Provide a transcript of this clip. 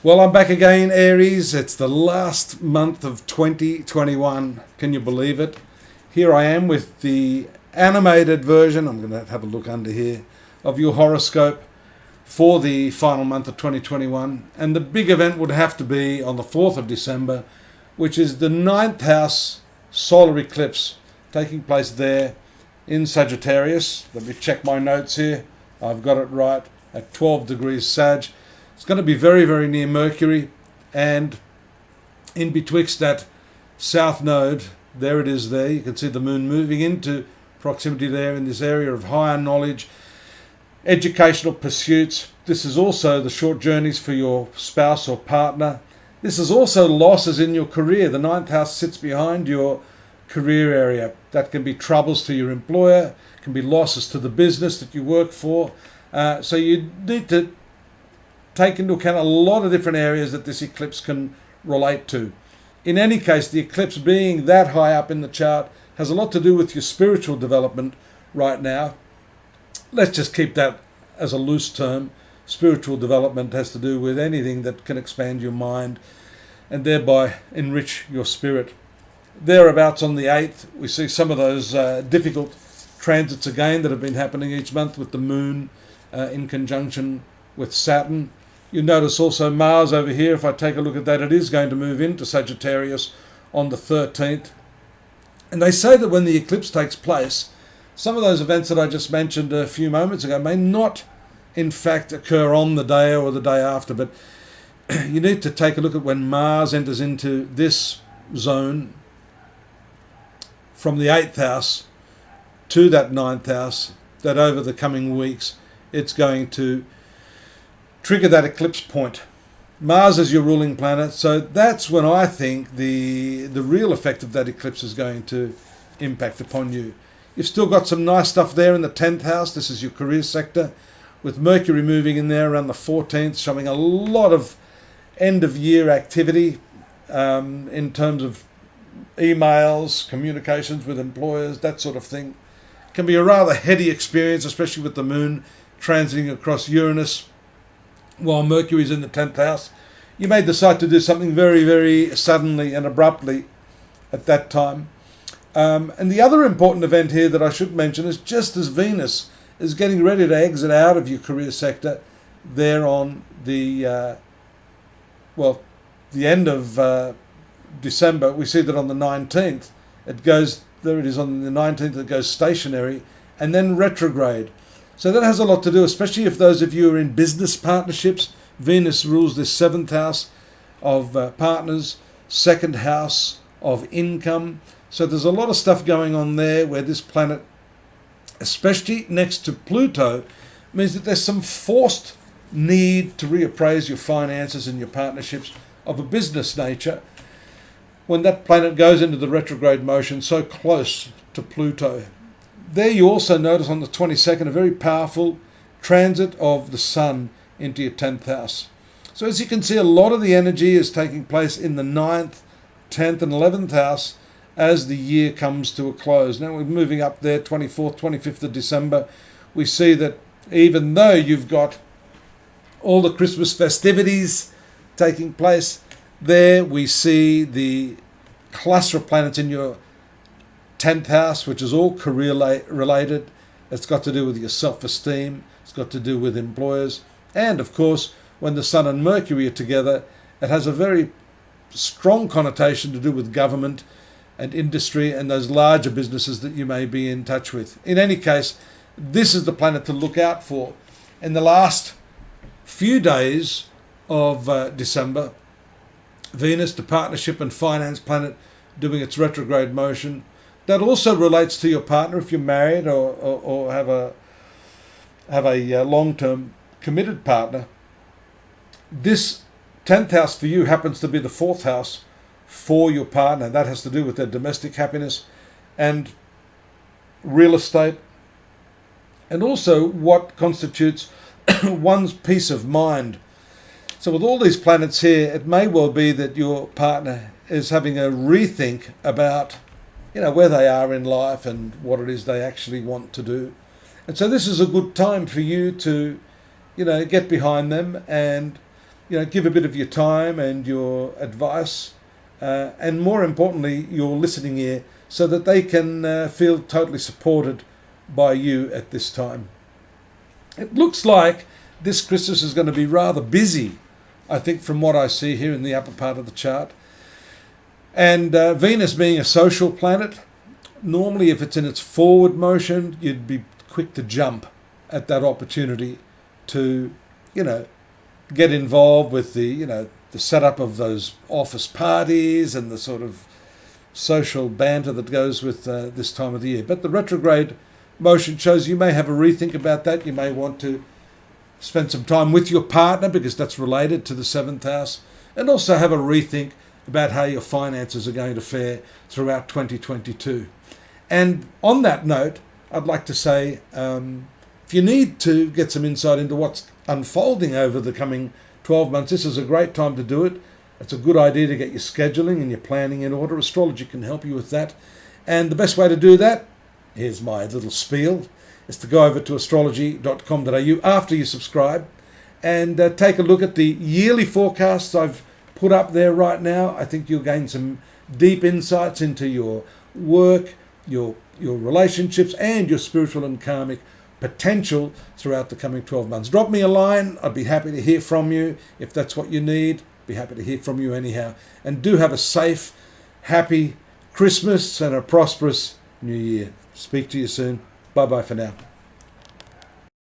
Well, I'm back again, Aries. It's the last month of 2021. Can you believe it? Here I am with the animated version. I'm going to have a look under here of your horoscope for the final month of 2021. And the big event would have to be on the 4th of December, which is the 9th house solar eclipse taking place there in Sagittarius. Let me check my notes here. I've got it right at 12 degrees Sag. It's going to be very, very near Mercury, and in betwixt that south node, there it is there. You can see the moon moving into proximity there in this area of higher knowledge, educational pursuits. This is also the short journeys for your spouse or partner. This is also losses in your career. The 9th house sits behind your career area. That can be troubles to your employer, can be losses to the business that you work for. So you need to take into account a lot of different areas that this eclipse can relate to. In any case, the eclipse being that high up in the chart has a lot to do with your spiritual development right now. Let's just keep that as a loose term. Spiritual development has to do with anything that can expand your mind and thereby enrich your spirit. Thereabouts on the 8th, we see some of those difficult transits again that have been happening each month with the moon in conjunction with Saturn. You notice also Mars over here. If I take a look at that, it is going to move into Sagittarius on the 13th. And they say that when the eclipse takes place, some of those events that I just mentioned a few moments ago may not, in fact, occur on the day or the day after. But you need to take a look at when Mars enters into this zone from the 8th house to that 9th house, that over the coming weeks, it's going to trigger that eclipse point. Mars is your ruling planet, so that's when I think the real effect of that eclipse is going to impact upon you. You've still got some nice stuff there in the 10th house. This is your career sector, with Mercury moving in there around the 14th, showing a lot of end of year activity in terms of emails, communications with employers, that sort of thing. It can be a rather heady experience, especially with the moon transiting across Uranus while Mercury is in the 10th house. You may decide to do something very, very suddenly and abruptly at that time. And the other important event here that I should mention is just as Venus is getting ready to exit out of your career sector there on the end of December, we see that on the 19th, it goes, there it is on the 19th, it goes stationary and then retrograde. So that has a lot to do, especially if those of you are in business partnerships. Venus rules this 7th house of partners, 2nd house of income. So there's a lot of stuff going on there where this planet, especially next to Pluto, means that there's some forced need to reappraise your finances and your partnerships of a business nature when that planet goes into the retrograde motion so close to Pluto. There you also notice on the 22nd a very powerful transit of the Sun into your 10th house. So as you can see, a lot of the energy is taking place in the 9th, 10th and 11th house as the year comes to a close. Now we're moving up there, 24th, 25th of December. We see that even though you've got all the Christmas festivities taking place there, we see the cluster of planets in your 10th house, which is all career related. It's got to do with your self-esteem. It's got to do with employers. And of course, when the Sun and Mercury are together, it has a very strong connotation to do with government and industry and those larger businesses that you may be in touch with. In any case, this is the planet to look out for. In the last few days of December, Venus, the partnership and finance planet, doing its retrograde motion. That also relates to your partner if you're married or have a long-term committed partner. This 10th house for you happens to be the 4th house for your partner. That has to do with their domestic happiness and real estate, and also what constitutes one's peace of mind. So with all these planets here, it may well be that your partner is having a rethink about where they are in life and what it is they actually want to do. And so this is a good time for you to, get behind them and give a bit of your time and your advice, and more importantly, your listening ear, so that they can feel totally supported by you at this time. It looks like this Christmas is going to be rather busy, I think, from what I see here in the upper part of the chart. And Venus being a social planet, normally if it's in its forward motion, you'd be quick to jump at that opportunity to, get involved with the setup of those office parties and the sort of social banter that goes with this time of the year. But the retrograde motion shows you may have a rethink about that. You may want to spend some time with your partner, because that's related to the 7th house, and also have a rethink about how your finances are going to fare throughout 2022. And on that note, I'd like to say, if you need to get some insight into what's unfolding over the coming 12 months, this is a great time to do it. It's a good idea to get your scheduling and your planning in order. Astrology can help you with that. And the best way to do that, here's my little spiel, is to go over to astrology.com.au after you subscribe and take a look at the yearly forecasts I've put up there right now. I think you'll gain some deep insights into your work, your relationships, and your spiritual and karmic potential throughout the coming 12 months. Drop me a line. I'd be happy to hear from you if that's what you need. Be happy to hear from you anyhow. And do have a safe, happy Christmas and a prosperous New Year. Speak to you soon. Bye-bye for now.